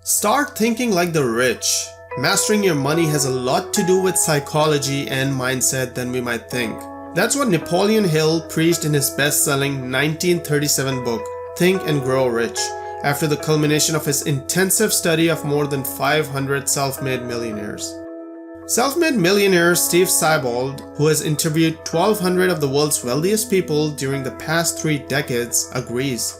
Start thinking like the rich. Mastering your money has a lot to do with psychology and mindset than we might think. That's what Napoleon Hill preached in his best-selling 1937 book, Think and Grow Rich, after the culmination of his intensive study of more than 500 self-made millionaires. Self-made millionaire Steve Siebold, who has interviewed 1,200 of the world's wealthiest people during the past 3 decades, agrees.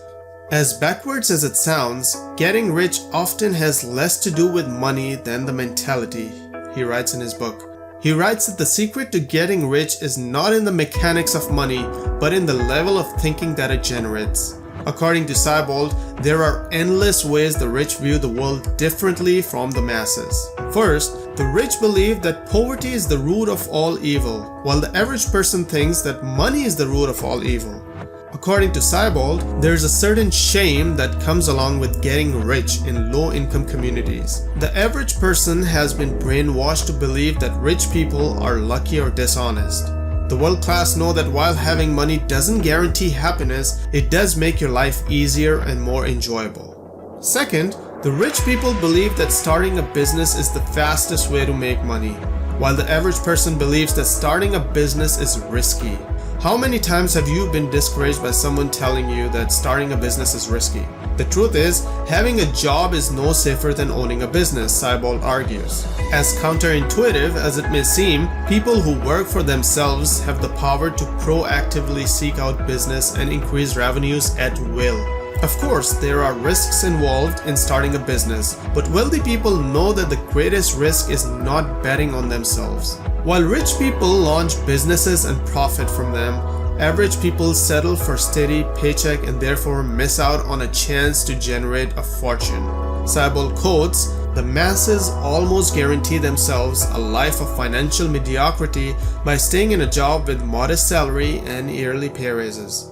As backwards as it sounds, getting rich often has less to do with money than the mentality, he writes in his book. He writes that the secret to getting rich is not in the mechanics of money, but in the level of thinking that it generates. According to Siebold, there are endless ways the rich view the world differently from the masses. First, the rich believe that poverty is the root of all evil, while the average person thinks that money is the root of all evil. According to Siebold, there is a certain shame that comes along with getting rich in low-income communities. The average person has been brainwashed to believe that rich people are lucky or dishonest. The world class know that while having money doesn't guarantee happiness, it does make your life easier and more enjoyable. Second, the rich people believe that starting a business is the fastest way to make money, while the average person believes that starting a business is risky. How many times have you been discouraged by someone telling you that starting a business is risky? The truth is, having a job is no safer than owning a business, Siebold argues. As counterintuitive as it may seem, people who work for themselves have the power to proactively seek out business and increase revenues at will. Of course, there are risks involved in starting a business, but wealthy people know that the greatest risk is not betting on themselves. While rich people launch businesses and profit from them, average people settle for steady paycheck and therefore miss out on a chance to generate a fortune. Siebold quotes, "The masses almost guarantee themselves a life of financial mediocrity by staying in a job with modest salary and yearly pay raises."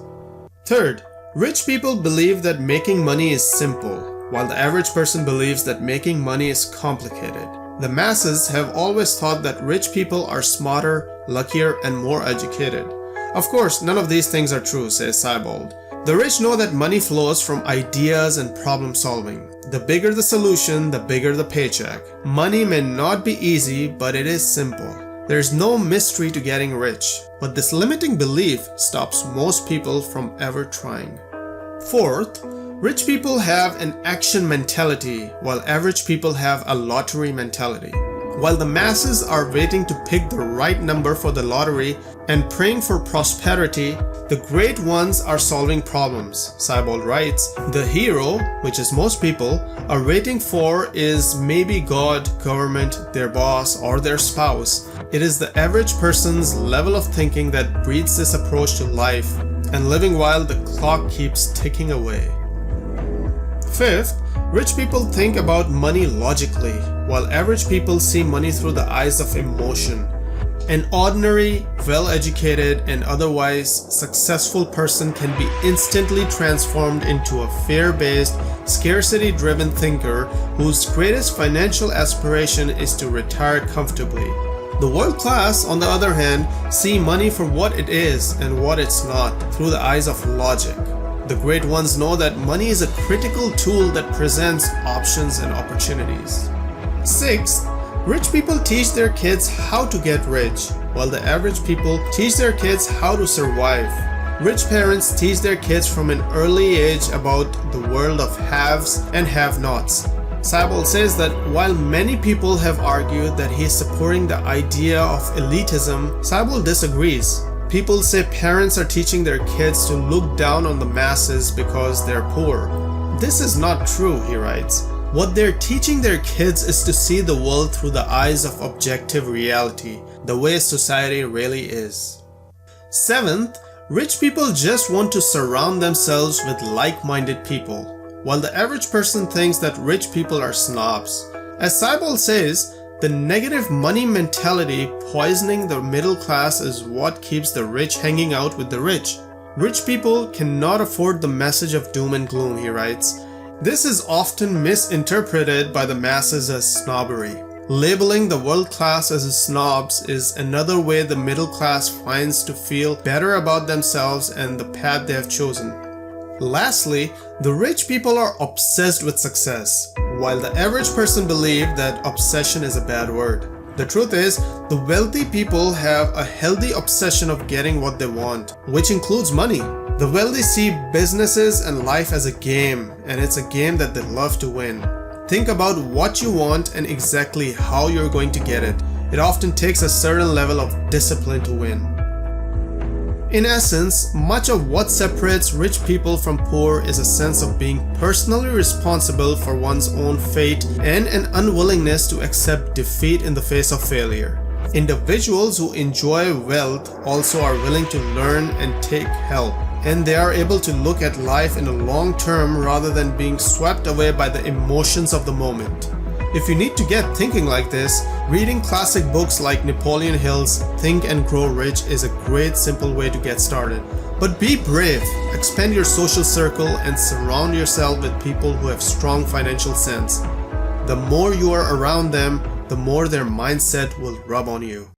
Third, rich people believe that making money is simple, while the average person believes that making money is complicated. The masses have always thought that rich people are smarter, luckier, and more educated. Of course, none of these things are true, says Siebold. The rich know that money flows from ideas and problem solving. The bigger the solution, the bigger the paycheck. Money may not be easy, but it is simple. There's no mystery to getting rich, but this limiting belief stops most people from ever trying. Fourth, rich people have an action mentality, while average people have a lottery mentality. While the masses are waiting to pick the right number for the lottery and praying for prosperity, the great ones are solving problems, Siebold writes. The hero, which is most people, are waiting for is maybe God, government, their boss, or their spouse. It is the average person's level of thinking that breeds this approach to life and living while the clock keeps ticking away. Fifth, rich people think about money logically, while average people see money through the eyes of emotion. An ordinary, well-educated, and otherwise successful person can be instantly transformed into a fear-based, scarcity-driven thinker whose greatest financial aspiration is to retire comfortably. The world class, on the other hand, see money for what it is and what it's not, through the eyes of logic. The great ones know that money is a critical tool that presents options and opportunities. Sixth, rich people teach their kids how to get rich, while the average people teach their kids how to survive. Rich parents teach their kids from an early age about the world of haves and have-nots. Siebold says that while many people have argued that he is supporting the idea of elitism, Siebold disagrees. People say parents are teaching their kids to look down on the masses because they're poor. This is not true, he writes. What they're teaching their kids is to see the world through the eyes of objective reality, the way society really is. Seventh, rich people just want to surround themselves with like-minded people, while the average person thinks that rich people are snobs. As Siebold says, the negative money mentality poisoning the middle class is what keeps the rich hanging out with the rich. Rich people cannot afford the message of doom and gloom, he writes. This is often misinterpreted by the masses as snobbery. Labeling the world class as snobs is another way the middle class finds to feel better about themselves and the path they have chosen. Lastly, the rich people are obsessed with success, while the average person believes that obsession is a bad word. The truth is, the wealthy people have a healthy obsession of getting what they want, which includes money. The wealthy see businesses and life as a game, and it's a game that they love to win. Think about what you want and exactly how you're going to get it. It often takes a certain level of discipline to win. In essence, much of what separates rich people from poor is a sense of being personally responsible for one's own fate and an unwillingness to accept defeat in the face of failure. Individuals who enjoy wealth also are willing to learn and take help, and they are able to look at life in the long term rather than being swept away by the emotions of the moment. If you need to get thinking like this, reading classic books like Napoleon Hill's Think and Grow Rich is a great simple way to get started. But be brave, expand your social circle, and surround yourself with people who have strong financial sense. The more you are around them, the more their mindset will rub on you.